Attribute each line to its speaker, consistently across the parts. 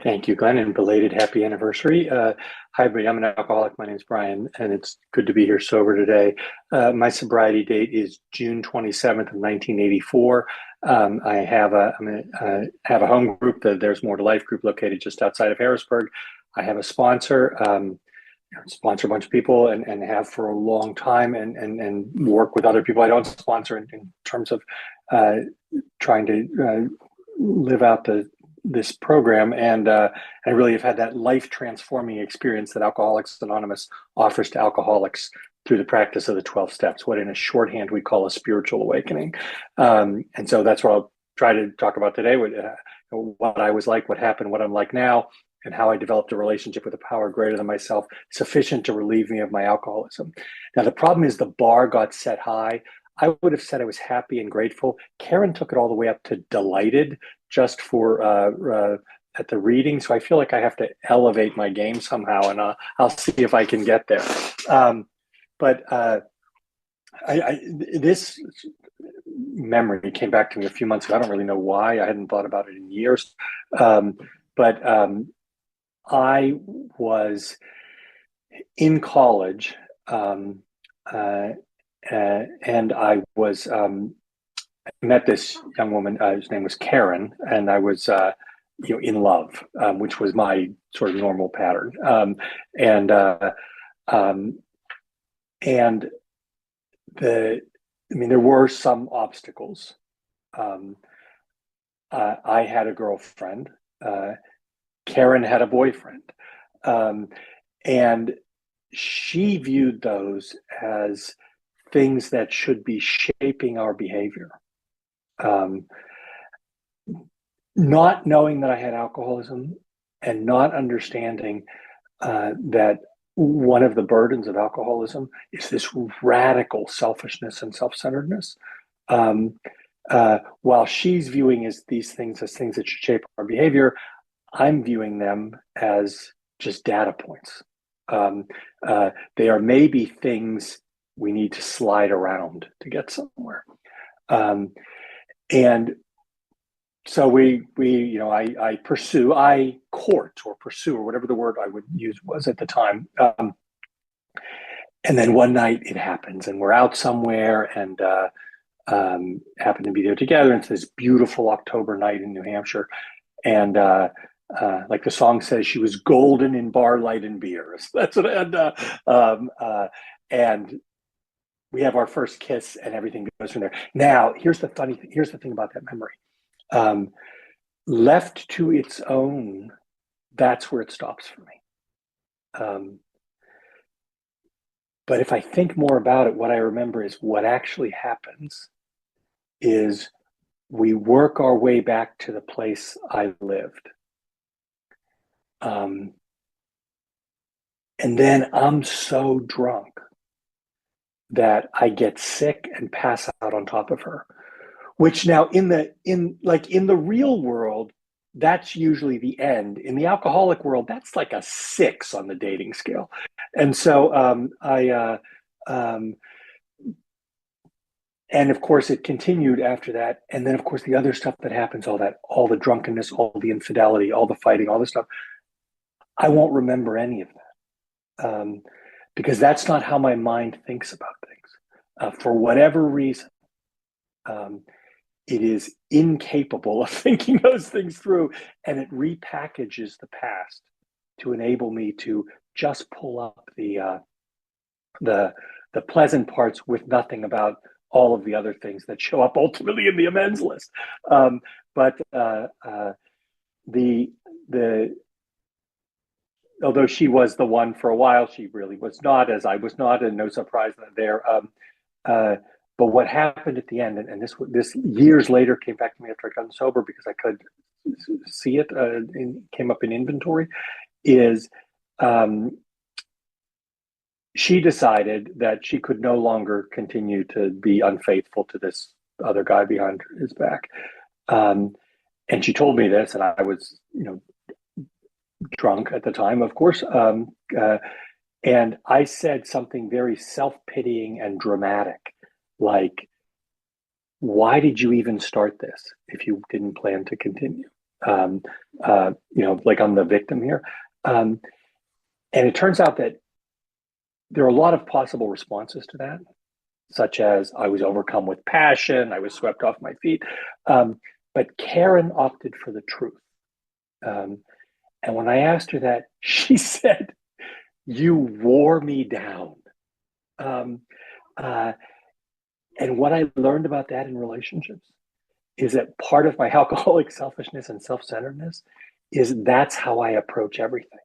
Speaker 1: Thank you, Glenn, and belated happy anniversary. Hi, everybody. I'm an alcoholic. My name is Brian, and it's good to be here sober today. My sobriety date is June 27th of 1984. I have have a home group, the There's More to Life group, located just outside of Harrisburg. I have a sponsor, sponsor a bunch of people, and have for a long time, and work with other people I don't sponsor in terms of uh, trying to live out this program, and I really have had that life transforming experience that Alcoholics Anonymous offers to alcoholics through the practice of the 12 steps, what in a shorthand we call a spiritual awakening. And so that's what I'll try to talk about today: what I was like, what happened, what I'm like now, and how I developed a relationship with a power greater than myself, sufficient to relieve me of my alcoholism. Now, the problem is the bar got set high. I would have said I was happy and grateful. Karen took it all the way up to delighted, just for at the reading. So I feel like I have to elevate my game somehow, and I'll see if I can get there. But this memory came back to me a few months ago. I don't really know why. I hadn't thought about it in years. But I was in college, and I was met this young woman. Whose name was Karen, and I was in love, which was my sort of normal pattern. And um, and there were some obstacles. I had a girlfriend. Karen had a boyfriend, and she viewed those as things that should be shaping our behavior. Um, Not knowing that I had alcoholism, and not understanding that one of the burdens of alcoholism is this radical selfishness and self-centeredness. Um, while she's viewing these things as things that should shape our behavior, I'm viewing them as just data points. They are maybe things we need to slide around to get somewhere. And so I court or pursue, or whatever the word I would use was at the time. And then one night it happens, and we're out somewhere, and happen to be there together. And it's this beautiful October night in New Hampshire. And like the song says, she was golden in bar light and beers. That's what. And we have our first kiss, and everything goes from there. Now, here's the thing about that memory. Left to its own, that's where it stops for me. But if I think more about it, what I remember is what actually happens is we work our way back to the place I lived. And then I'm so drunk that I get sick and pass out on top of her. Which now in the real world, that's usually the end. In the alcoholic world, that's like a 6 on the dating scale. And so and of course it continued after that. And then of course the other stuff that happens, all the drunkenness, all the infidelity, all the fighting, all this stuff, I won't remember any of that. Because that's not how my mind thinks about things. For whatever reason, it is incapable of thinking those things through, and it repackages the past to enable me to just pull up the pleasant parts with nothing about all of the other things that show up ultimately in the amends list. But although she was the one for a while, she really was not, as I was not, and no surprise there. But what happened at the end, and this years later came back to me after I got sober, because I could see it, came up in inventory, is she decided that she could no longer continue to be unfaithful to this other guy behind his back. And she told me this, and I was, drunk at the time, of course. And I said something very self-pitying and dramatic, like, why did you even start this if you didn't plan to continue? Um, like I'm the victim here. And it turns out that there are a lot of possible responses to that, such as I was overcome with passion, I was swept off my feet. But Karen opted for the truth. Um, and when I asked her that, she said, "You wore me down." Um, uh, and what I learned about that in relationships is that part of my alcoholic selfishness and self-centeredness is that's how I approach everything.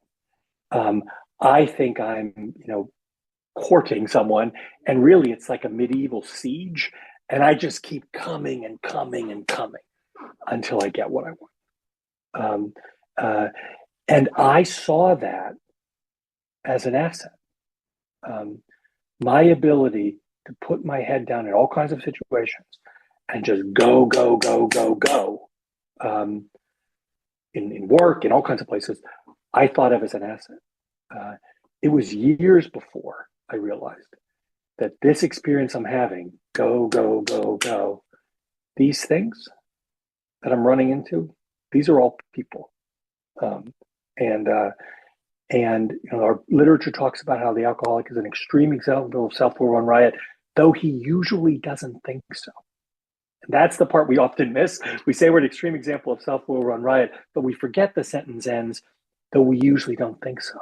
Speaker 1: Um, I think I'm, courting someone, and really it's like a medieval siege, and I just keep coming and coming and coming until I get what I want. Um, uh, and I saw that as an asset. Um, my ability to put my head down in all kinds of situations and just go, go, go, go, go, um, in work, in all kinds of places, I thought of as an asset. It was years before I realized that this experience I'm having, go, go, go, go, these things that I'm running into, these are all people. Um, and our literature talks about how the alcoholic is an extreme example of self-will run riot, though he usually doesn't think so. And that's the part we often miss. We say we're an extreme example of self-will run riot, but we forget the sentence ends, though we usually don't think so.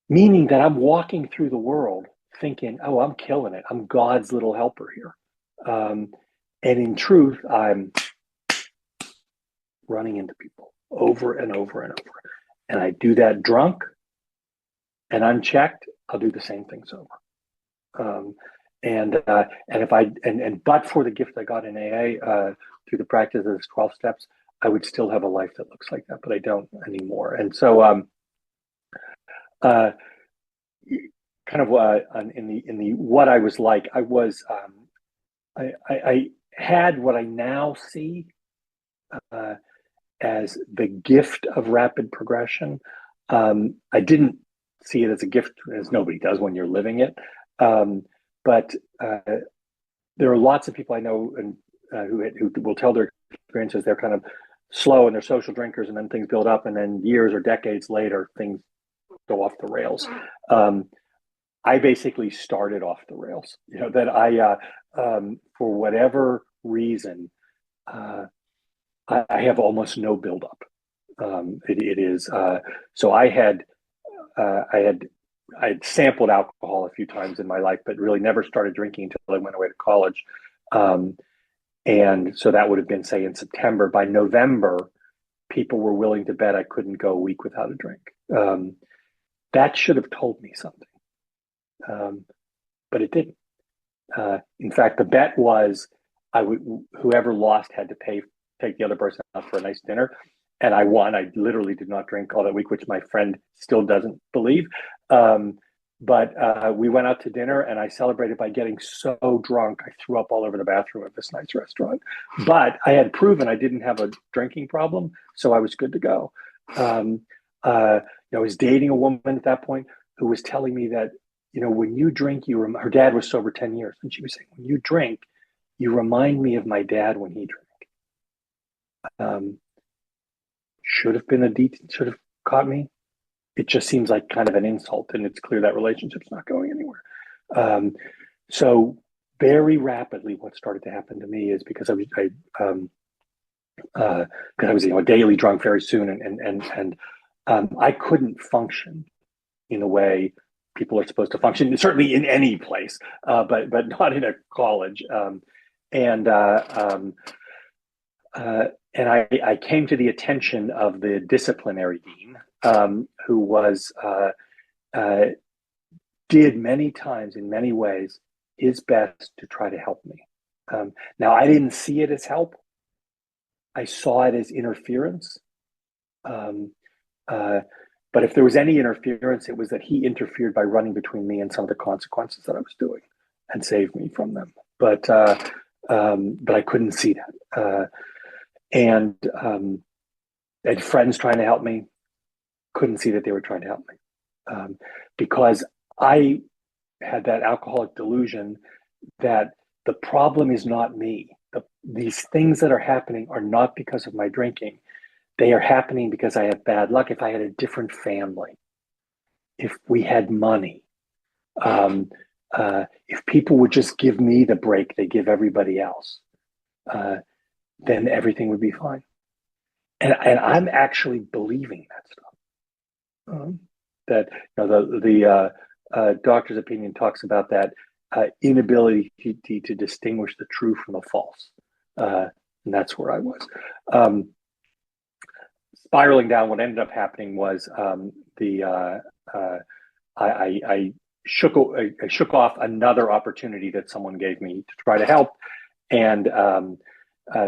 Speaker 1: Meaning that I'm walking through the world thinking, oh, I'm killing it. I'm God's little helper here. And in truth, I'm running into people over and over and over. And I do that drunk and unchecked, I'll do the same thing sober. And but for the gift I got in AA through the practice of the 12 steps, I would still have a life that looks like that, but I don't anymore. And so, in the what I was like, I was I had what I now see as the gift of rapid progression. I didn't see it as a gift, as nobody does when you're living it. But there are lots of people I know and who will tell their experiences. They're kind of slow and they're social drinkers, and then things build up, and then years or decades later, things go off the rails. I basically started off the rails. That I, for whatever reason, I have almost no buildup. It is so I had sampled alcohol a few times in my life, but really never started drinking until I went away to college. And so that would have been, say, in September. By November, people were willing to bet I couldn't go a week without a drink. That should have told me something, but it didn't. In fact, the bet was whoever lost had to take the other person out for a nice dinner. And I won. I literally did not drink all that week, which my friend still doesn't believe. But we went out to dinner, and I celebrated by getting so drunk I threw up all over the bathroom of this nice restaurant. But I had proven I didn't have a drinking problem, so I was good to go. I was dating a woman at that point who was telling me that, when you drink, her dad was sober 10 years. And she was saying, when you drink, you remind me of my dad when he drank. Should have caught me. It just seems like kind of an insult, and it's clear that relationship's not going anywhere. So very rapidly, what started to happen to me is because I was a daily drunk very soon, and I couldn't function in a way people are supposed to function, certainly in any place, but not in a college. And I came to the attention of the disciplinary dean, who was did many times in many ways his best to try to help me. Now, I didn't see it as help. I saw it as interference. But if there was any interference, it was that he interfered by running between me and some of the consequences that I was doing and saved me from them. But I couldn't see that. And I had friends trying to help me, couldn't see that they were trying to help me, because I had that alcoholic delusion that the problem is not me. these things that are happening are not because of my drinking. They are happening because I have bad luck. If I had a different family, if we had money, if people would just give me the break they give everybody else, then everything would be fine. And I'm actually believing that stuff. That the doctor's opinion talks about that inability to distinguish the true from the false, and that's where I was. Spiraling down, what ended up happening was I shook off another opportunity that someone gave me to try to help, and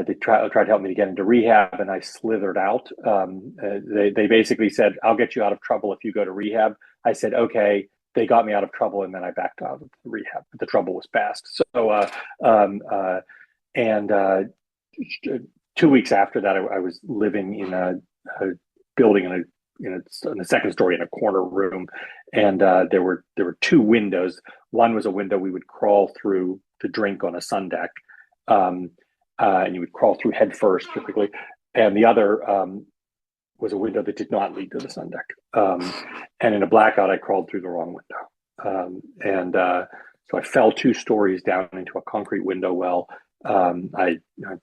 Speaker 1: they tried to help me to get into rehab, and I slithered out. They basically said, "I'll get you out of trouble if you go to rehab." I said, "Okay." They got me out of trouble, and then I backed out of the rehab. But the trouble was past. So, and 2 weeks after that, I was living in a building in the second story in a corner room, and there were two windows. One was a window we would crawl through to drink on a sun deck. And you would crawl through head first, typically. And the other was a window that did not lead to the sun deck. And in a blackout, I crawled through the wrong window. So I fell 2 stories down into a concrete window well. I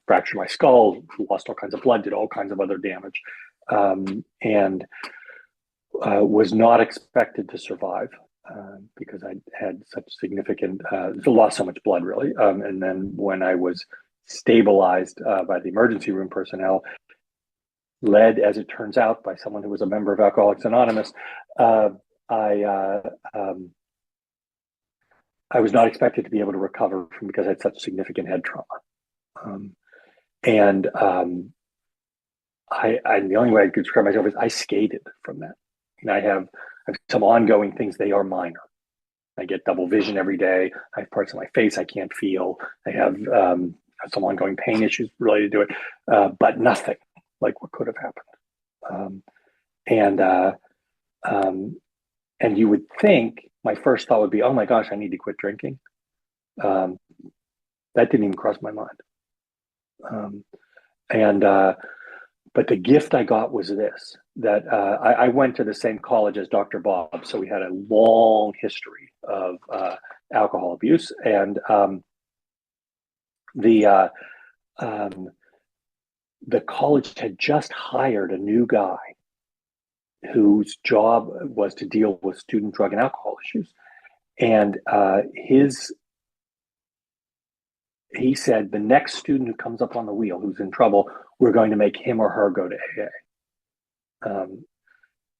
Speaker 1: fractured my skull, lost all kinds of blood, did all kinds of other damage, and was not expected to survive. Because I had such significant, lost so much blood, really. And then when I was stabilized by the emergency room personnel, led, as it turns out, by someone who was a member of Alcoholics Anonymous, I was not expected to be able to recover from because I had such significant head trauma. And the only way I could describe myself is I skated from that. And I have some ongoing things. They are minor. I get double vision every day. I have parts of my face I can't feel. I have some ongoing pain issues related to it, but nothing like what could have happened. And you would think my first thought would be, oh my gosh, I need to quit drinking. That didn't even cross my mind. But the gift I got was this, that I went to the same college as Dr. Bob. So we had a long history of alcohol abuse. And the college had just hired a new guy whose job was to deal with student drug and alcohol issues. And he said, the next student who comes up on the wheel, who's in trouble, we're going to make him or her go to AA.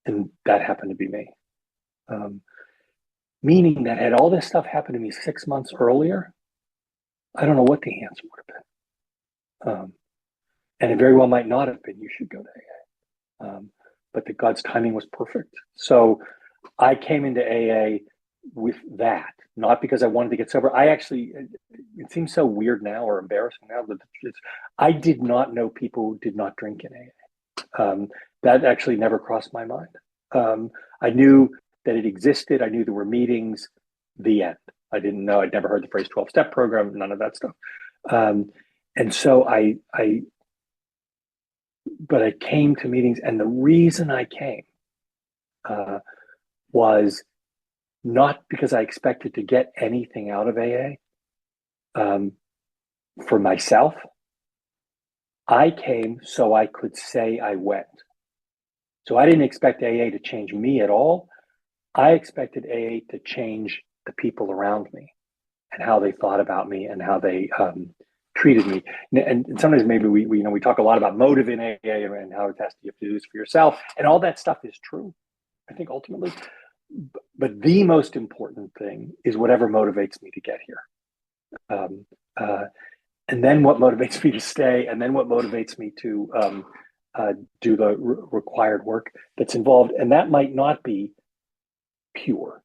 Speaker 1: And that happened to be me. Meaning that had all this stuff happened to me 6 months earlier, I don't know what the answer would have been. And it very well might not have been, you should go to AA. But God's timing was perfect. So I came into AA with that, not because I wanted to get sober. It seems so weird now or embarrassing now, but I did not know people who did not drink in AA. That actually never crossed my mind. I knew that it existed. I knew there were meetings, the end. I didn't know, I'd never heard the phrase 12-step program, none of that stuff. And so but I came to meetings, and the reason I came was not because I expected to get anything out of AA for myself. I came so I could say I went. So I didn't expect AA to change me at all. I expected AA to change the people around me and how they thought about me and how they treated me. And sometimes maybe we talk a lot about motive in AA and how it has to, you have to do this for yourself. And all that stuff is true, I think, ultimately. But the most important thing is whatever motivates me to get here. And then what motivates me to stay, and then what motivates me to do the required work that's involved. And that might not be pure.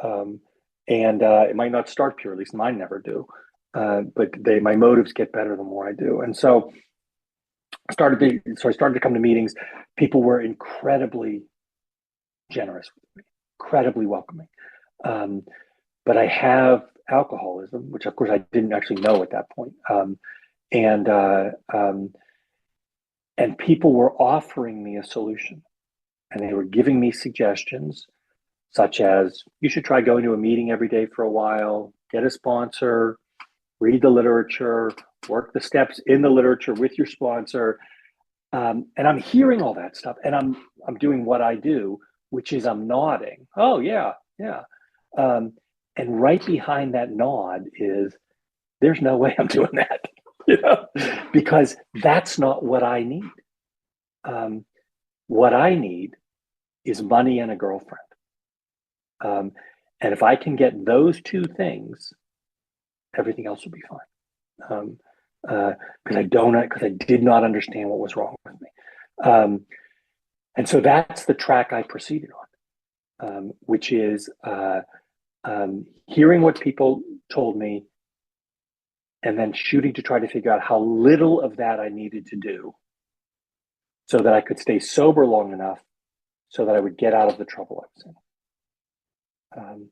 Speaker 1: And it might not start pure, at least mine never do. But my motives get better the more I do. And so I started to come to meetings. People were incredibly generous with me, incredibly welcoming. But I have alcoholism, which of course I didn't actually know at that point. and and people were offering me a solution, and they were giving me suggestions, such as you should try going to a meeting every day for a while, get a sponsor, read the literature, work the steps in the literature with your sponsor. And I'm hearing all that stuff, and I'm doing what I do, which is I'm nodding. Oh yeah, yeah. Um, and right behind that nod is there's no way I'm doing that, you know, because that's not what I need. Um, what I need is money and a girlfriend. Um, and if I can get those two things, everything else will be fine. Because I did not understand what was wrong with me. And so that's the track I proceeded on, which is hearing what people told me and then shooting to try to figure out how little of that I needed to do so that I could stay sober long enough so that I would get out of the trouble I was in.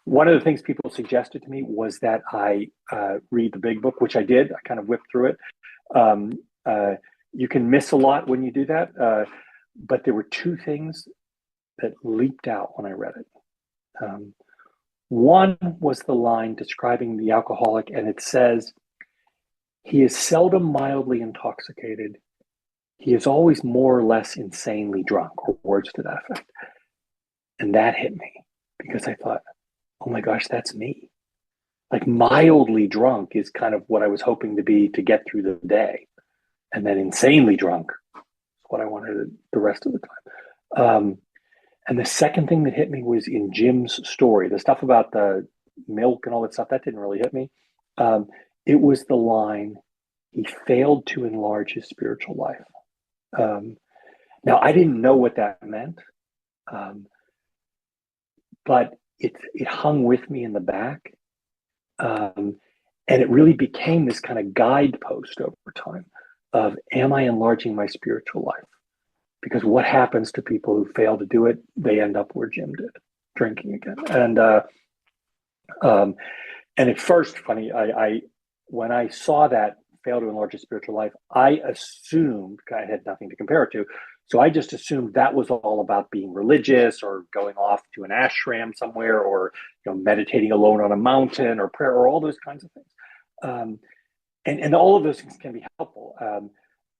Speaker 1: One of the things people suggested to me was that I read the big book, which I did. I kind of whipped through it. You can miss a lot when you do that, but there were two things that leaped out when I read it. One was the line describing the alcoholic, and it says, "He is seldom mildly intoxicated. He is always more or less insanely drunk," or words to that effect. And that hit me because I thought, oh my gosh, that's me. Like mildly drunk is kind of what I was hoping to be to get through the day. And then insanely drunk is what I wanted the rest of the time. And the second thing that hit me was in Jim's story, the stuff about the milk and all that stuff, that didn't really hit me. It was the line, he failed to enlarge his spiritual life. Now, I didn't know what that meant. But it hung with me in the back. And it really became this kind of guidepost over time of, am I enlarging my spiritual life? Because what happens to people who fail to do it, they end up where Jim did, drinking again. And at first, funny, I when I saw that fail to enlarge his spiritual life, I assumed, I had nothing to compare it to, so I just assumed that was all about being religious or going off to an ashram somewhere, or meditating alone on a mountain, or prayer, or all those kinds of things. And all of those things can be helpful,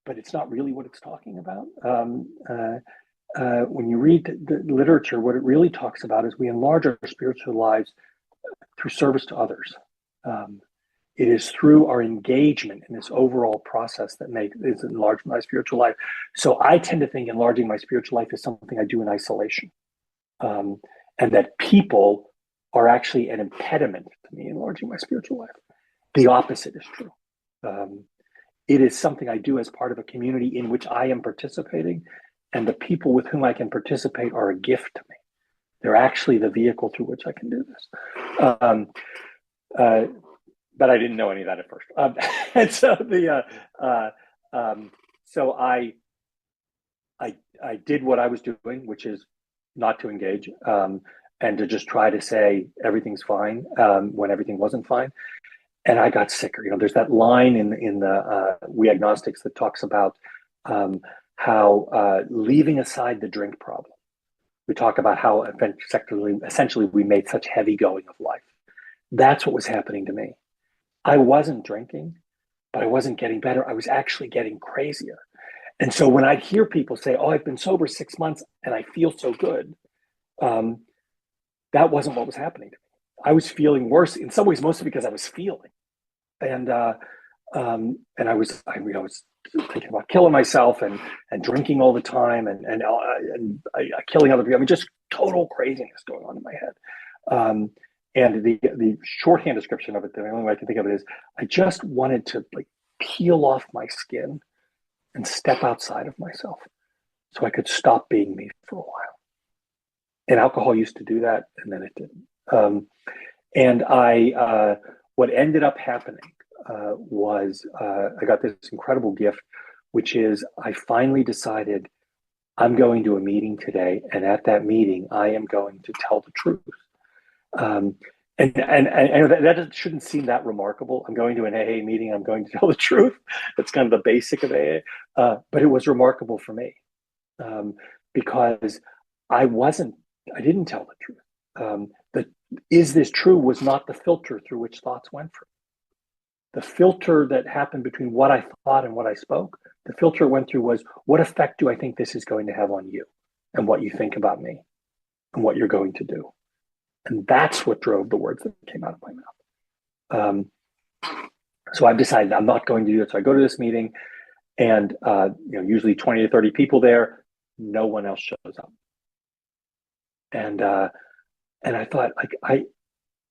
Speaker 1: but it's not really what it's talking about. When you read the literature, what it really talks about is we enlarge our spiritual lives through service to others. It is through our engagement in this overall process that is enlarging my spiritual life. So I tend to think enlarging my spiritual life is something I do in isolation, and that people are actually an impediment to me enlarging my spiritual life. The opposite is true. It is something I do as part of a community in which I am participating, and the people with whom I can participate are a gift to me. They're actually the vehicle through which I can do this. But I didn't know any of that at first. And so so I did what I was doing, which is not to engage, and to just try to say everything's fine when everything wasn't fine. And I got sicker. There's that line in the We Agnostics that talks about how leaving aside the drink problem, we talk about how essentially we made such heavy going of life. That's what was happening to me. I wasn't drinking, but I wasn't getting better. I was actually getting crazier. And so when I'd hear people say, oh, I've been sober 6 months and I feel so good, that wasn't what was happening to me. I was feeling worse in some ways, mostly because I was feeling. And I was thinking about killing myself and drinking all the time and killing other people. I mean, just total craziness going on in my head. And the shorthand description of it, the only way I can think of it is, I just wanted to peel off my skin and step outside of myself so I could stop being me for a while. And alcohol used to do that, and then it didn't. What ended up happening was I got this incredible gift, which is I finally decided I'm going to a meeting today, and at that meeting, I am going to tell the truth. And that shouldn't seem that remarkable. I'm going to an AA meeting. I'm going to tell the truth. That's kind of the basic of AA. But it was remarkable for me because I wasn't. I didn't tell the truth. The is this true was not the filter through which thoughts went through. The filter that happened between what I thought and what I spoke, the filter it went through was what effect do I think this is going to have on you and what you think about me and what you're going to do. And that's what drove the words that came out of my mouth. So I've decided I'm not going to do it. So I go to this meeting and usually 20 to 30 people there, no one else shows up. And I thought,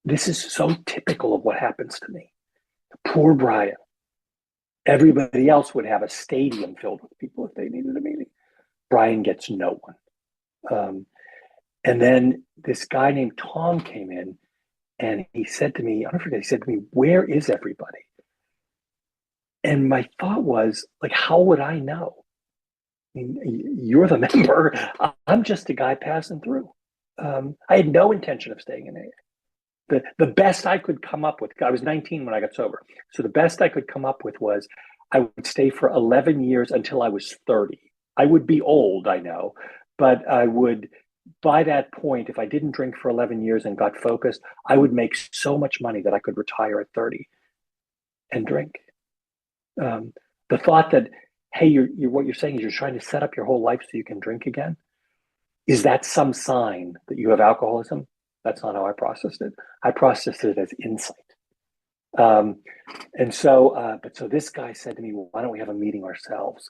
Speaker 1: this is so typical of what happens to me. Poor Brian. Everybody else would have a stadium filled with people if they needed a meeting. Brian gets no one. And then this guy named Tom came in and he said to me, I'll never forget, he said to me, where is everybody? And my thought was, like, how would I know? I mean, you're the member. I'm just a guy passing through. I had no intention of staying in AA. The best I could come up with, I was 19 when I got sober. So the best I could come up with was I would stay for 11 years until I was 30. I would be old, I know, but I would, by that point, if I didn't drink for 11 years and got focused, I would make so much money that I could retire at 30 and drink. The thought that, hey, you're what you're saying is you're trying to set up your whole life so you can drink again. Is that some sign that you have alcoholism? That's not how I processed it. I processed it as insight. So this guy said to me, well, why don't we have a meeting ourselves?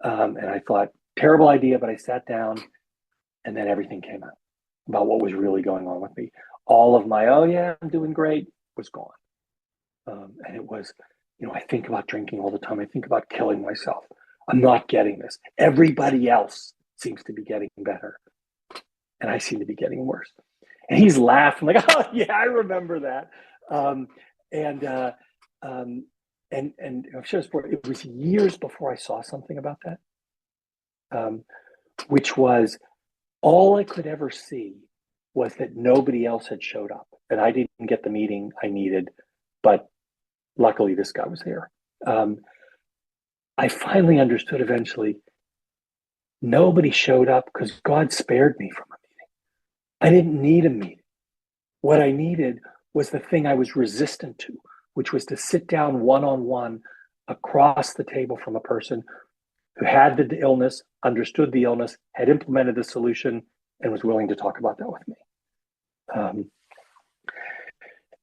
Speaker 1: And I thought, terrible idea, but I sat down and then everything came out about what was really going on with me. All of my, oh yeah, I'm doing great, was gone. And it was, I think about drinking all the time. I think about killing myself. I'm not getting this. Everybody else seems to be getting better. And I seem to be getting worse. And he's laughing like, oh yeah, I remember that. And I'm sure it was years before I saw something about that, which was all I could ever see was that nobody else had showed up. And I didn't get the meeting I needed, but luckily this guy was there. I finally understood eventually, nobody showed up because God spared me from a meeting. I didn't need a meeting. What I needed was the thing I was resistant to, which was to sit down one-on-one across the table from a person who had the illness, understood the illness, had implemented the solution, and was willing to talk about that with me.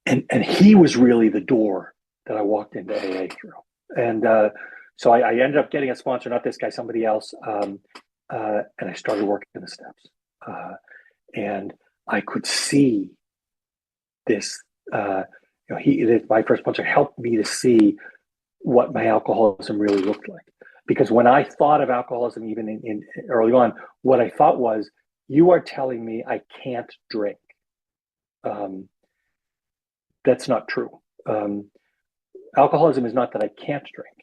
Speaker 1: And he was really the door that I walked into AA through. And so I ended up getting a sponsor, not this guy, somebody else. And I started working the steps. And I could see this, my first sponsor helped me to see what my alcoholism really looked like. Because when I thought of alcoholism, even in early on, what I thought was, you are telling me I can't drink. That's not true. Alcoholism is not that I can't drink.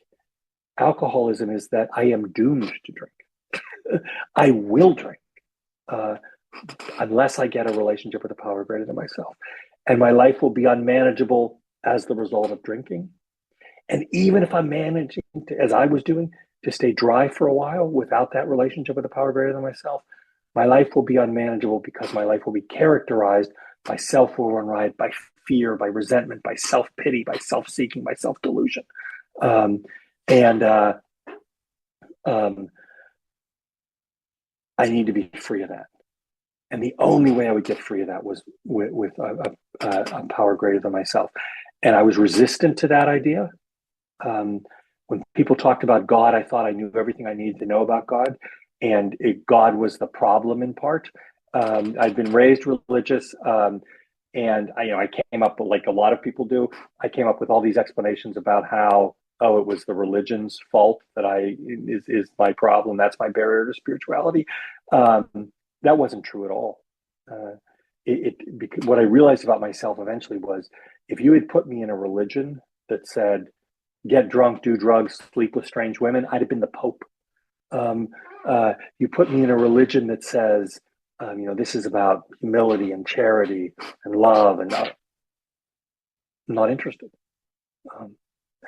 Speaker 1: Alcoholism is that I am doomed to drink. I will drink unless I get a relationship with a power greater than myself. And my life will be unmanageable as the result of drinking. And even if I'm managing, as I was doing, to stay dry for a while without that relationship with a power greater than myself, my life will be unmanageable because my life will be characterized by self-override, by fear, by resentment, by self-pity, by self-seeking, by self-delusion. I need to be free of that. And the only way I would get free of that was with a power greater than myself. And I was resistant to that idea. When people talked about God, I thought I knew everything I needed to know about God. And God was the problem in part. I'd been raised religious. And I came up with, like a lot of people do, I came up with all these explanations about how, it was the religion's fault that is my problem. That's my barrier to spirituality. That wasn't true at all. What I realized about myself eventually was, if you had put me in a religion that said, get drunk, do drugs, sleep with strange women, I'd have been the Pope. You put me in a religion that says, This is about humility and charity and love, and I'm not interested. Um,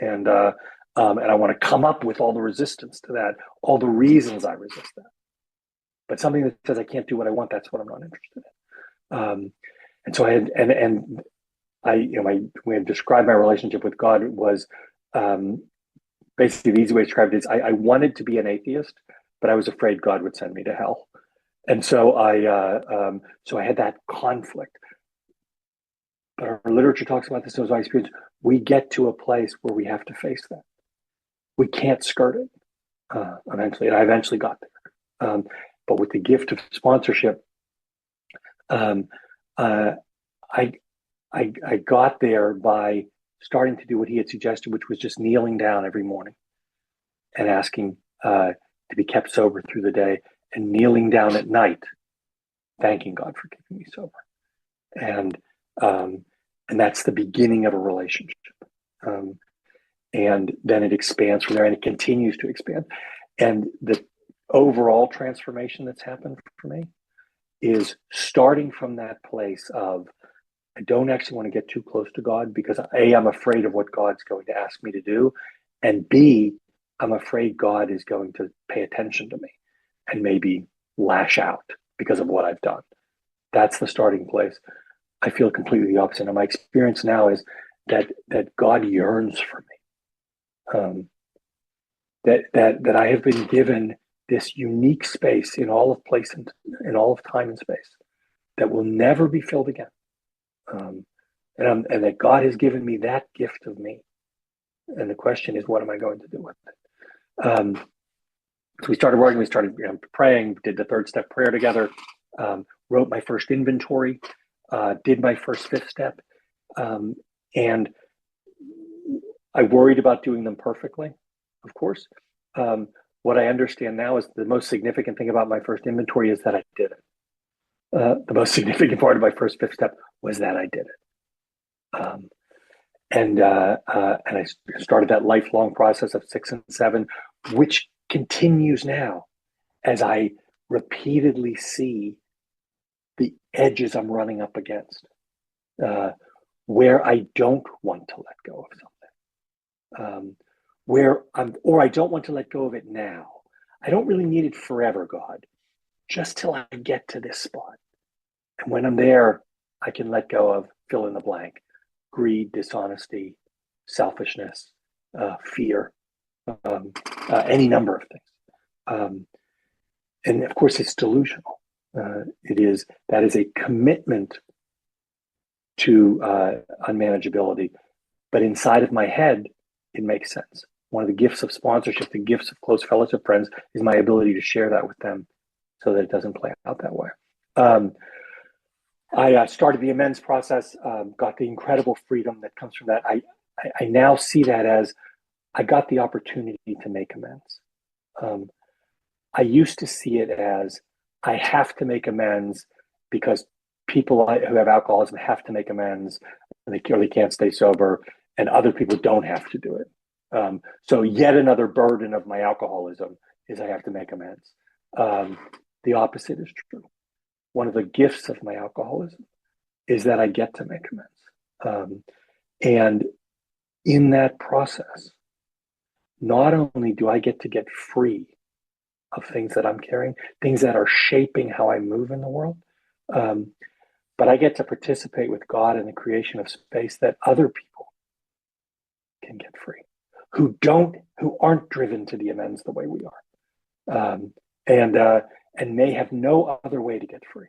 Speaker 1: and I want to come up with all the resistance to that, all the reasons I resist that. But something that says I can't do what I want, that's what I'm not interested in. And so I had, and I, my way of describe my relationship with God was basically the easy way to describe it is I wanted to be an atheist, but I was afraid God would send me to hell. And so I had that conflict. But our literature talks about this as my experience. We get to a place where we have to face that. We can't skirt it eventually, and I eventually got there. But with the gift of sponsorship, um, uh, I got there by starting to do what he had suggested, which was just kneeling down every morning and asking to be kept sober through the day, and kneeling down at night, thanking God for keeping me sober. And that's the beginning of a relationship. And then it expands from there, and it continues to expand. And the overall transformation that's happened for me is starting from that place of I don't actually want to get too close to God because A, I'm afraid of what God's going to ask me to do, and B, I'm afraid God is going to pay attention to me and maybe lash out because of what I've done. That's the starting place. I feel completely the opposite. And my experience now is that God yearns for me. That I have been given this unique space in all of place and in all of time and space that will never be filled again. And that God has given me that gift of me. And the question is, what am I going to do with it? So we started working, we started praying, did the third step prayer together, wrote my first inventory, did my first fifth step. And I worried about doing them perfectly, of course. What I understand now is the most significant thing about my first inventory is that I did it. The most significant part of my first fifth step was that I did it. And I started that lifelong process of 6 and 7, which continues now as I repeatedly see the edges I'm running up against, where I don't want to let go of something, or I don't want to let go of it now. I don't really need it forever, God, just till I get to this spot. And when I'm there, I can let go of fill in the blank: greed, dishonesty, selfishness, fear, any number of things. And of course, it's delusional. That is a commitment to unmanageability. But inside of my head, it makes sense. One of the gifts of sponsorship, the gifts of close fellowship friends, is my ability to share that with them so that it doesn't play out that way. I started the amends process, got the incredible freedom that comes from that. I now see that as I got the opportunity to make amends. I used to see it as I have to make amends because people who have alcoholism have to make amends and they clearly can't stay sober, and other people don't have to do it. So yet another burden of my alcoholism is I have to make amends. The opposite is true. One of the gifts of my alcoholism is that I get to make amends. And in that process, not only do I get to get free of things that I'm carrying, things that are shaping how I move in the world, but I get to participate with God in the creation of space that other people can get free, who aren't driven to the amends the way we are, and may have no other way to get free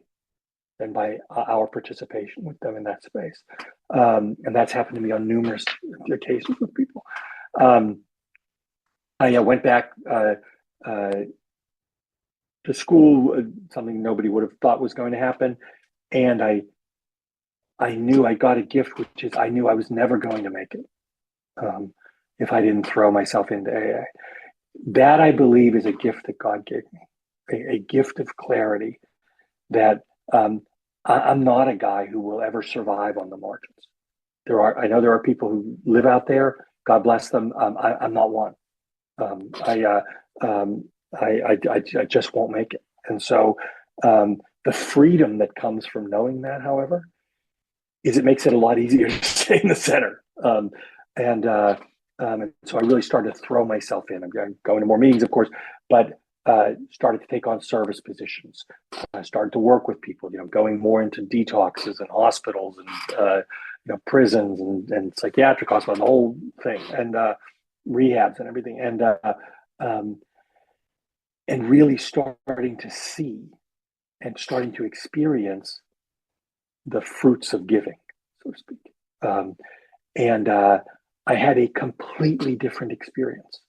Speaker 1: than by our participation with them in that space. And that's happened to me on numerous occasions with people. I went back to school, something nobody would have thought was going to happen. And I knew I got a gift, which is I knew I was never going to make it if I didn't throw myself into AA. That, I believe, is a gift that God gave me, a gift of clarity that I'm not a guy who will ever survive on the margins. I know there are people who live out there. God bless them. I'm not one. I just won't make it. And so The freedom that comes from knowing that, however, is it makes it a lot easier to stay in the center. And so I really started to throw myself in. I'm going to more meetings, of course, but started to take on service positions. I started to work with people, going more into detoxes and hospitals and prisons and psychiatric hospitals, the whole thing, and rehabs and everything, and really starting to see and starting to experience the fruits of giving, so to speak. And I had a completely different experience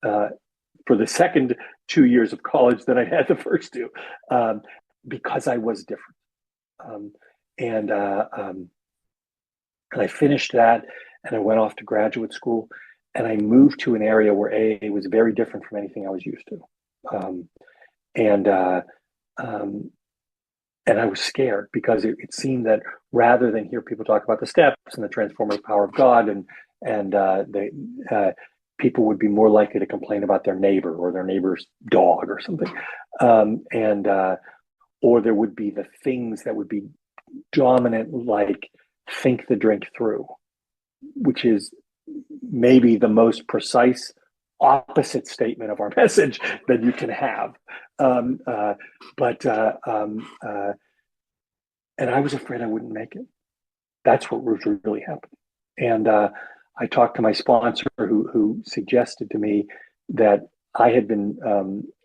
Speaker 1: for the second 2 years of college than I had the first two, because I was different. And I finished that, and I went off to graduate school, and I moved to an area where it was very different from anything I was used to. And I was scared because it seemed that rather than hear people talk about the steps and the transformative power of God, and people would be more likely to complain about their neighbor or their neighbor's dog or something, or there would be the things that would be dominant, like think the drink through, which is maybe the most precise opposite statement of our message that you can have. And I was afraid I wouldn't make it. That's what was really happening. And I talked to my sponsor who suggested to me that I had been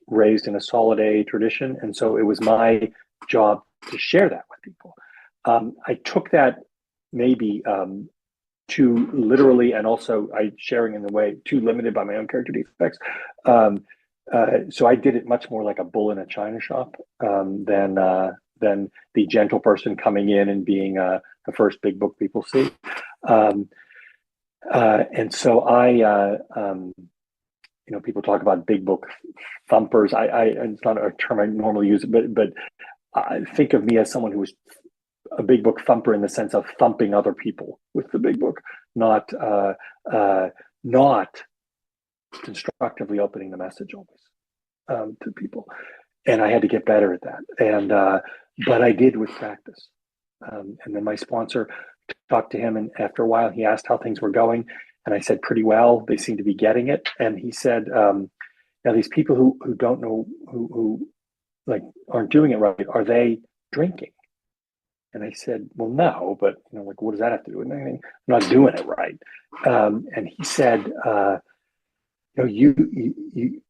Speaker 1: raised in a solid A tradition. And so it was my job to share that with people. I took that maybe too literally, and also I sharing in the way too limited by my own character defects. So I did it much more like a bull in a china shop than the gentle person coming in and being the first big book people see. And so people talk about big book thumpers. It's not a term I normally use, but I think of me as someone who was a big book thumper in the sense of thumping other people with the big book, not constructively opening the message always to people. And I had to get better at that. But I did with practice. And then my sponsor talked to him, and after a while he asked how things were going. And I said, pretty well. They seem to be getting it. And he said, now these people who don't know, who like aren't doing it right, are they drinking? And I said, well, no, but what does that have to do with anything? I'm not doing it right. And he said, you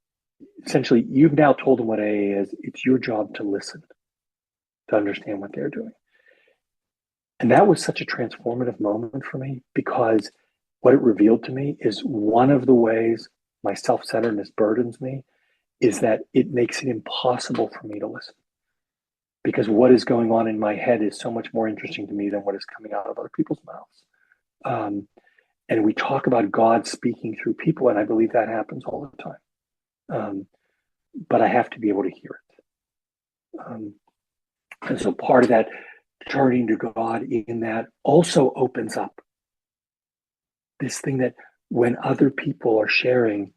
Speaker 1: essentially, you've now told them what AA is. It's your job to listen, to understand what they're doing. And that was such a transformative moment for me, because what it revealed to me is one of the ways my self-centeredness burdens me is that it makes it impossible for me to listen. Because what is going on in my head is so much more interesting to me than what is coming out of other people's mouths. And we talk about God speaking through people, and I believe that happens all the time. But I have to be able to hear it. And so part of that turning to God in that also opens up this thing that when other people are sharing,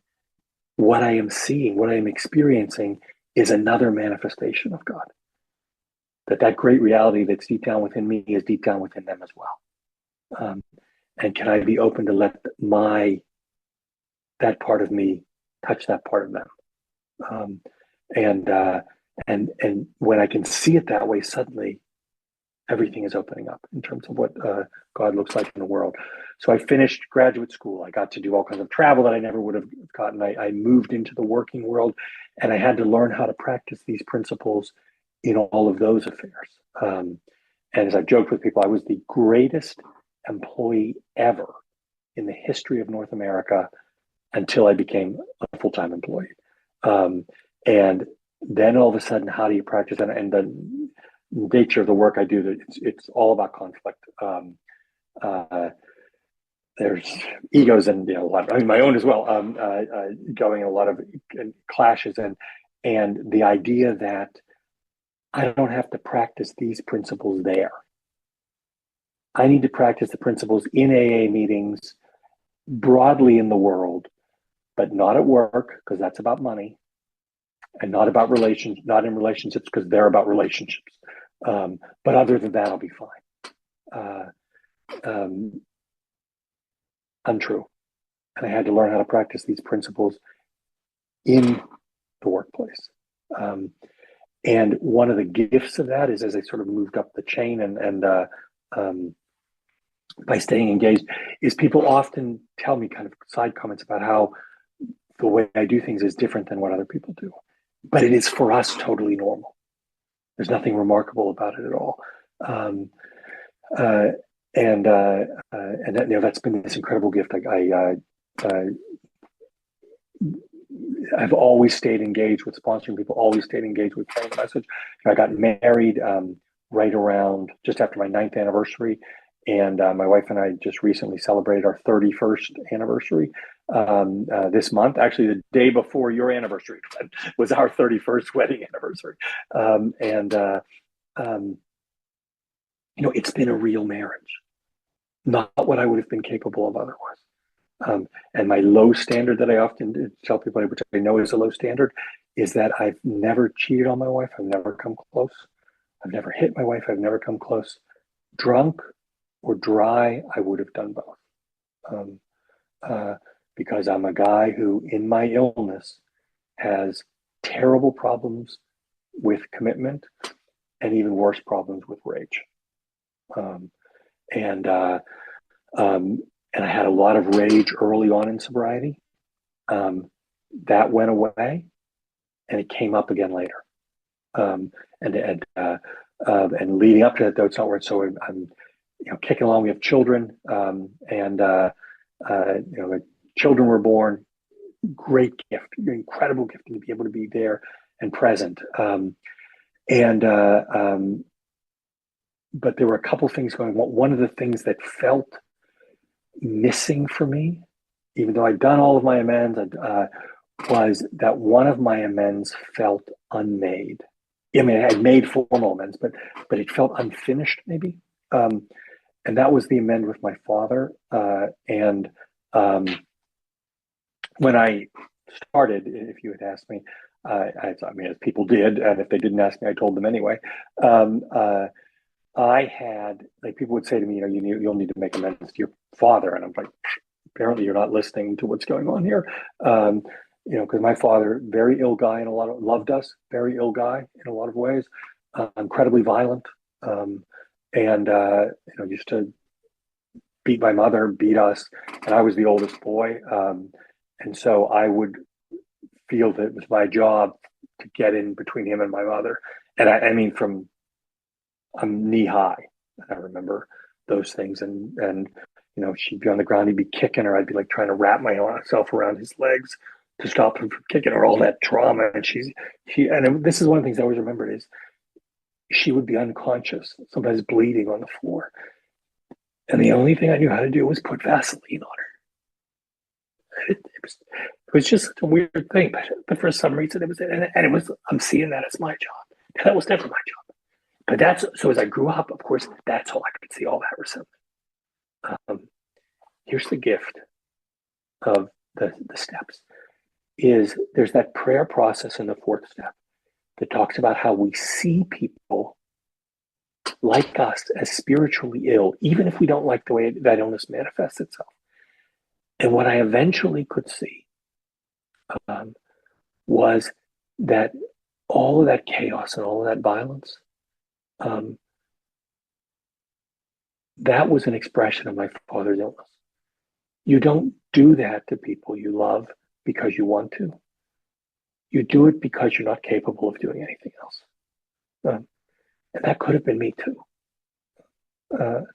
Speaker 1: what I am seeing, what I am experiencing is another manifestation of God. That great reality that's deep down within me is deep down within them as well. And can I be open to let that part of me touch that part of them? And when I can see it that way, suddenly everything is opening up in terms of what God looks like in the world. So I finished graduate school. I got to do all kinds of travel that I never would have gotten. I moved into the working world, and I had to learn how to practice these principles in all of those affairs. And as I've joked with people, I was the greatest employee ever in the history of North America until I became a full-time employee. And then all of a sudden, how do you practice that? And the nature of the work I do, it's all about conflict. There's egos and a lot, my own as well, going in a lot of clashes, and the idea that I don't have to practice these principles there. I need to practice the principles in AA meetings, broadly in the world, but not at work, because that's about money, and not about relations, not in relationships because they're about relationships. But other than that, I'll be fine. Untrue. And I had to learn how to practice these principles in the workplace. And one of the gifts of that is, as I sort of moved up the chain and by staying engaged, is people often tell me kind of side comments about how the way I do things is different than what other people do. But it is for us totally normal. There's nothing remarkable about it at all. And that, that's been this incredible gift. I've always stayed engaged with sponsoring people, always stayed engaged with sharing the message. I got married right around just after my 9th anniversary. And my wife and I just recently celebrated our 31st anniversary this month. Actually, the day before your anniversary was our 31st wedding anniversary. It's been a real marriage, not what I would have been capable of otherwise. And my low standard that I often tell people, which I know is a low standard, is that I've never cheated on my wife. I've never come close. I've never hit my wife. I've never come close. Drunk or dry, I would have done both. Because I'm a guy who, in my illness, has terrible problems with commitment and even worse problems with rage. And I had a lot of rage early on in sobriety. That went away, and it came up again later. And leading up to that, though, it's not worth. So I'm kicking along. We have children, and children were born. Great gift, incredible gift to be able to be there and present. But there were a couple things going on. One of the things that felt missing for me, even though I'd done all of my amends, was that one of my amends felt unmade. I mean, I had made formal amends, but it felt unfinished, maybe. And that was the amend with my father. When I started, if you had asked me, I mean, as people did, and if they didn't ask me, I told them anyway. I had, people would say to me, you'll need to make amends to your father. And I'm like, apparently you're not listening to what's going on here. Because my father, very ill guy loved us, very ill guy in a lot of ways, incredibly violent. Used to beat my mother, beat us. And I was the oldest boy. And so I would feel that it was my job to get in between him and my mother. And I mean, I'm knee high. I remember those things. And she'd be on the ground, he'd be kicking her. I'd be trying to wrap myself around his legs to stop him from kicking her, all that trauma. And this is one of the things I always remembered is she would be unconscious, sometimes bleeding on the floor. And the only thing I knew how to do was put Vaseline on her. It was just such a weird thing, but for some reason it was, I'm seeing that as my job. And that was never my job. But so as I grew up, of course, that's all I could see, all that resentment. Here's the gift of the steps is there's that prayer process in the 4th step that talks about how we see people like us as spiritually ill, even if we don't like the way that illness manifests itself. And what I eventually could see was that all of that chaos and all of that violence, that was an expression of my father's illness. You don't do that to people you love because you want to. You do it because you're not capable of doing anything else. And that could have been me too. But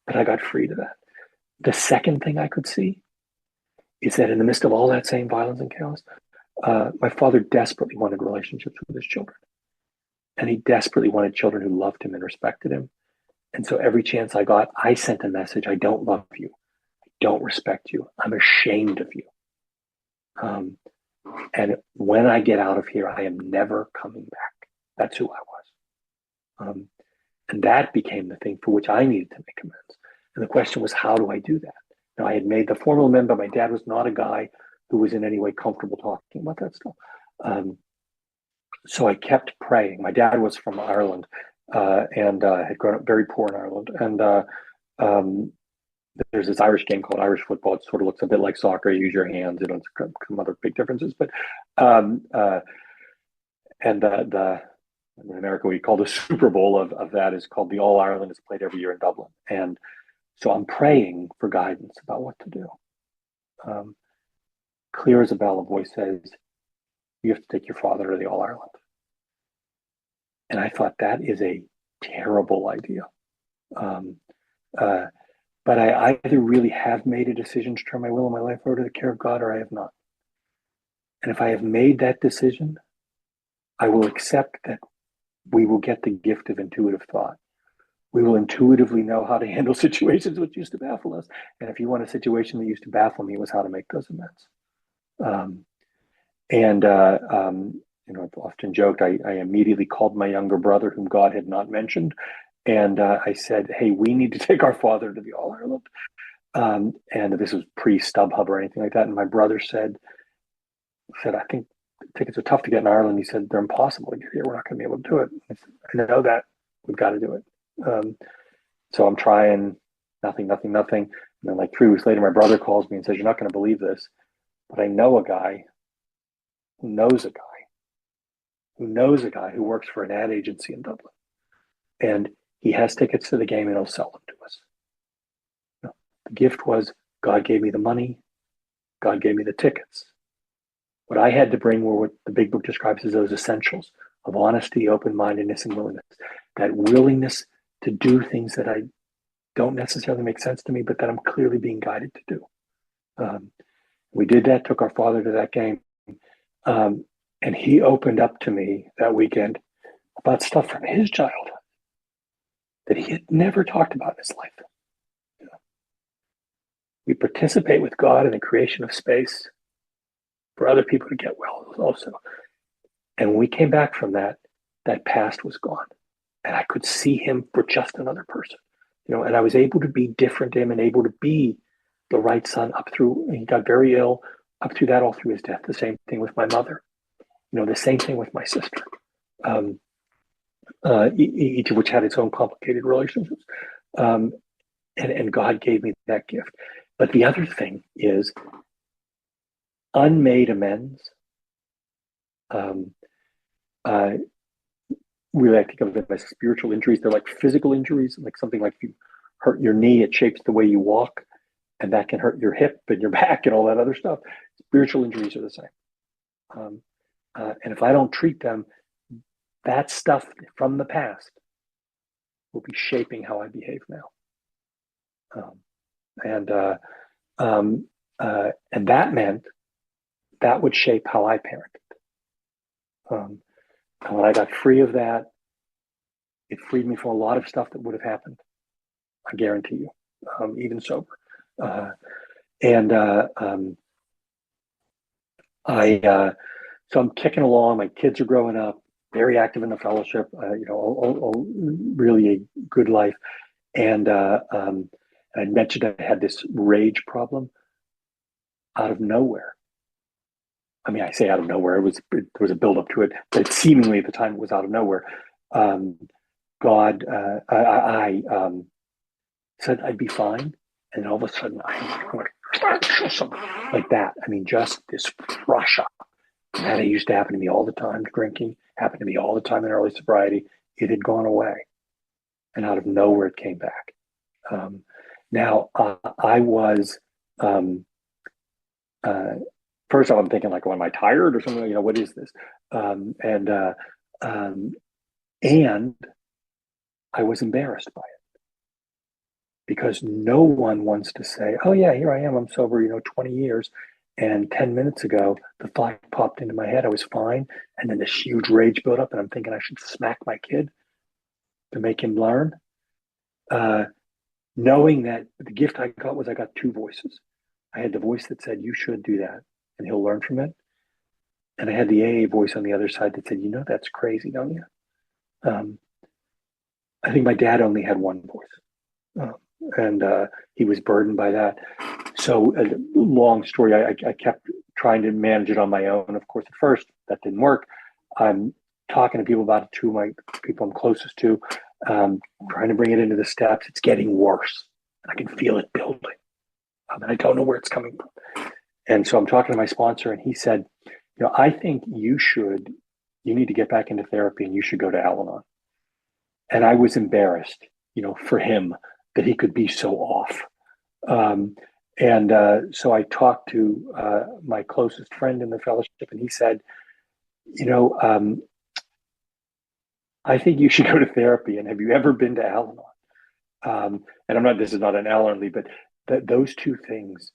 Speaker 1: I got free to that. The second thing I could see is that in the midst of all that same violence and chaos, my father desperately wanted relationships with his children. And he desperately wanted children who loved him and respected him. And so every chance I got, I sent a message: I don't love you. I don't respect you. I'm ashamed of you. And when I get out of here, I am never coming back. That's who I was. And that became the thing for which I needed to make amends. And the question was, how do I do that? Now, I had made the formal amends, but my dad was not a guy who was in any way comfortable talking about that stuff. So I kept praying. My dad was from Ireland and had grown up very poor in Ireland. And um, there's this Irish game called Irish football. It sort of looks a bit like soccer. You use your hands. You know, it's some other big differences. But um, uh, and the in America we call the Super Bowl of that is called the All Ireland. It's played every year in Dublin. And so I'm praying for guidance about what to do. Um, Clear as a bell, a voice says, "You have to take your father to the All Ireland." And I thought that is a terrible idea. Um, uh, but I either really have made a decision to turn my will and my life over to the care of God, or I have not. And if I have made that decision, I will accept that we will get the gift of intuitive thought. We will intuitively know how to handle situations which used to baffle us. And if you want a situation that used to baffle me, it was how to make those amends. Um, and I've often joked, I immediately called my younger brother, whom God had not mentioned, and I said, "Hey, we need to take our father to the All Ireland." And this was pre-StubHub or anything like that. And my brother said, "I think tickets are tough to get in Ireland." He said, "They're impossible to get here. We're not going to be able to do it." I said, "I know that. We've got to do it." So I'm trying, nothing. And then like 3 weeks later, my brother calls me and says, "You're not going to believe this, but I know a guy who knows a guy who knows a guy who works for an ad agency in Dublin. And he has tickets to the game and he'll sell them to us." You know, the gift was God gave me the money, God gave me the tickets. What I had to bring were what the big book describes as those essentials of honesty, open-mindedness, and willingness. That willingness to do things that I don't necessarily make sense to me, but that I'm clearly being guided to do. We did that, took our father to that game. And he opened up to me that weekend about stuff from his childhood that he had never talked about in his life. You know, we participate with God in the creation of space for other people to get well also. And when we came back from that, that past was gone. And I could see him for just another person. And I was able to be different to him and able to be the right son up through, he got very ill, up through that, all through his death. The same thing with my mother. The same thing with my sister. Each of which had its own complicated relationships. And God gave me that gift. But the other thing is unmade amends. Really, I think of them as spiritual injuries. They're like physical injuries, like something like you hurt your knee, it shapes the way you walk, and that can hurt your hip and your back and all that other stuff. Spiritual injuries are the same. And if I don't treat them, that stuff from the past will be shaping how I behave now. And that meant that would shape how I parented. And when I got free of that, it freed me from a lot of stuff that would have happened. I guarantee you, even sober. So I'm kicking along. My kids are growing up, very active in the fellowship. Really a good life. And I mentioned I had this rage problem out of nowhere. I mean, I say out of nowhere. There was a build up to it, but seemingly at the time it was out of nowhere. I said I'd be fine, and all of a sudden I went like that. I mean, just this rush up. That used to happen to me all the time. Drinking happened to me all the time in early sobriety. It had gone away, and out of nowhere it came back. I was. First off, I'm thinking like, oh, am I tired or something? What is this? And I was embarrassed by it because no one wants to say, oh yeah, here I am. I'm sober, 20 years. And 10 minutes ago, the thought popped into my head. I was fine. And then this huge rage built up and I'm thinking I should smack my kid to make him learn. Knowing that the gift I got was I got two voices. I had the voice that said, you should do that and he'll learn from it. And I had the AA voice on the other side that said, that's crazy, don't you? I think my dad only had one voice. And he was burdened by that. So, long story, I kept trying to manage it on my own. Of course, at first, that didn't work. talking to people about it too, my people I'm closest to, trying to bring it into the steps. It's getting worse. I can feel it building. And I don't know where it's coming from. And so I'm talking to my sponsor, and he said, I think you need to get back into therapy, and you should go to Al-Anon. And I was embarrassed, for him that he could be so off. So I talked to my closest friend in the fellowship, and he said, I think you should go to therapy. And have you ever been to Al-Anon? And this is not an Al-Anon lead, but those two things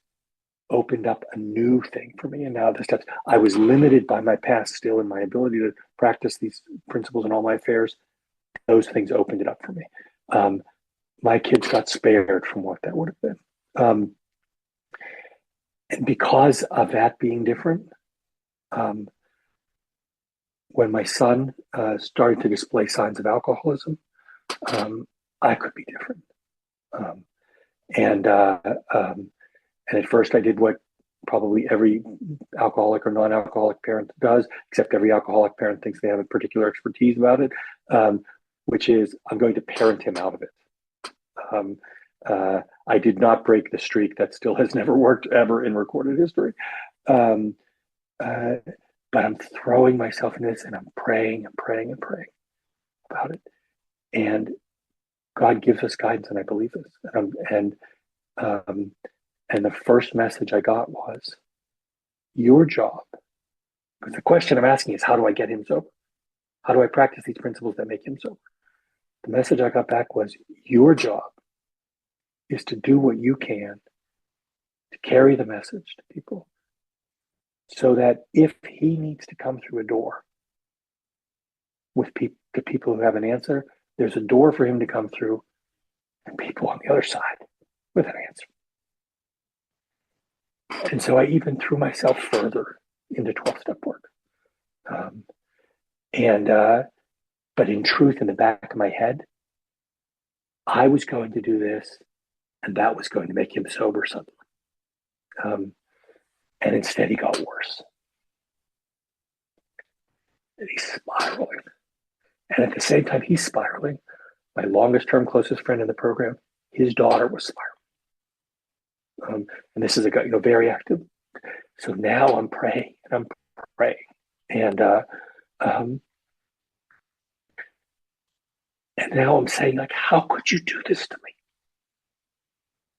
Speaker 1: opened up a new thing for me. And now the steps, I was limited by my past still in my ability to practice these principles in all my affairs. Those things opened it up for me. My kids got spared from what that would have been. And because of that being different, when my son started to display signs of alcoholism, I could be different. And at first I did what probably every alcoholic or non-alcoholic parent does, except every alcoholic parent thinks they have a particular expertise about it, which is I'm going to parent him out of it. I did not break the streak. That still has never worked ever in recorded history. But I'm throwing myself in this, and I'm praying and praying and praying about it. And God gives us guidance, and I believe this. And the first message I got was, your job, because the question I'm asking is, how do I get him sober? How do I practice these principles that make him sober? The message I got back was, your job is to do what you can to carry the message to people, so that if he needs to come through a door with the people who have an answer, there's a door for him to come through, and people on the other side with an answer. And so I even threw myself further into 12-step work. But in truth, in the back of my head, I was going to do this, and that was going to make him sober suddenly. And instead he got worse. And he's spiraling. And at the same time he's spiraling, my longest term, closest friend in the program, his daughter was spiraling. And this is a guy, very active. So now I'm praying and I'm praying. And now I'm saying, like, how could you do this to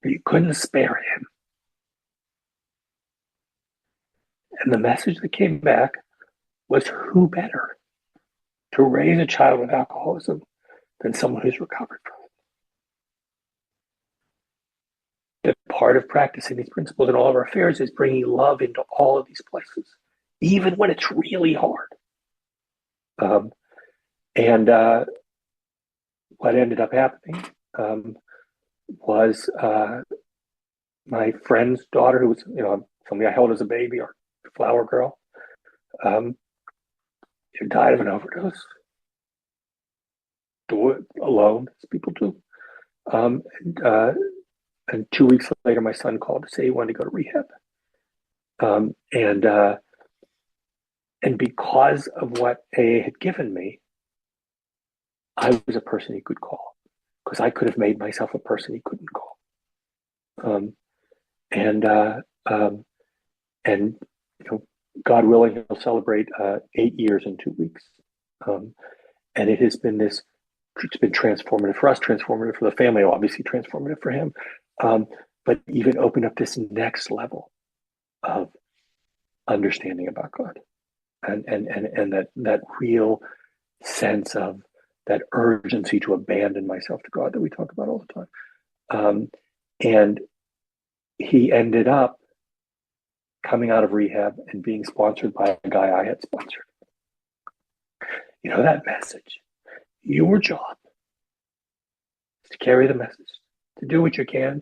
Speaker 1: me? You couldn't spare him. And the message that came back was, who better to raise a child with alcoholism than someone who's recovered from it? That part of practicing these principles in all of our affairs is bringing love into all of these places, even when it's really hard. What ended up happening was my friend's daughter, who was, somebody I held as a baby, or flower girl, she died of an overdose. Do it alone, as people do. And 2 weeks later, my son called to say he wanted to go to rehab. And because of what AA had given me, I was a person he could call, because I could have made myself a person he couldn't call. God willing, he'll celebrate 8 years in 2 weeks. And it has been it's been transformative for us, transformative for the family, obviously transformative for him. But even opened up this next level of understanding about God, and that real sense of that urgency to abandon myself to God that we talk about all the time. And he ended up coming out of rehab and being sponsored by a guy I had sponsored. That message, your job is to carry the message, to do what you can,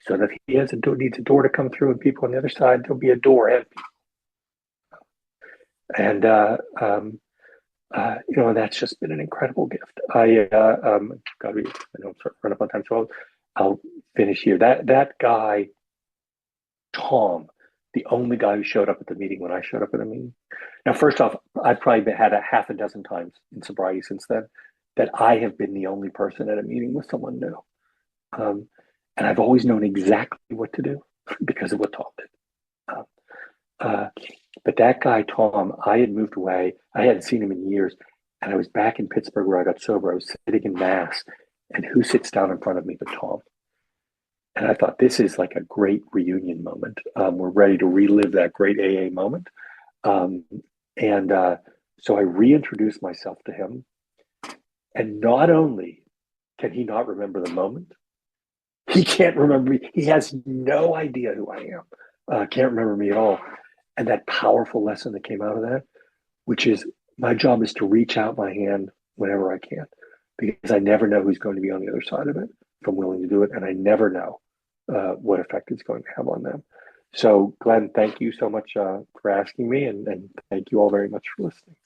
Speaker 1: so that if he needs a door to come through and people on the other side, there'll be a door and people. And that's just been an incredible gift. I know I'm starting to run up on time, so I'll finish here. That guy, Tom, the only guy who showed up at the meeting when I showed up at the meeting. Now, first off, I've probably had a half a dozen times in sobriety since then that I have been the only person at a meeting with someone new. Um, and I've always known exactly what to do because of what Tom did. Uh, uh, but that guy, Tom, I had moved away. I hadn't seen him in years. And I was back in Pittsburgh where I got sober. I was sitting in Mass. And who sits down in front of me but Tom? And I thought, this is like a great reunion moment. We're ready to relive that great AA moment. Um, and so I reintroduced myself to him. And not only can he not remember the moment, he can't remember me. He has no idea who I am. Can't remember me at all. And that powerful lesson that came out of that, which is my job is to reach out my hand whenever I can, because I never know who's going to be on the other side of it if I'm willing to do it. And I never know what effect it's going to have on them. So, Glenn, thank you so much for asking me, and thank you all very much for listening.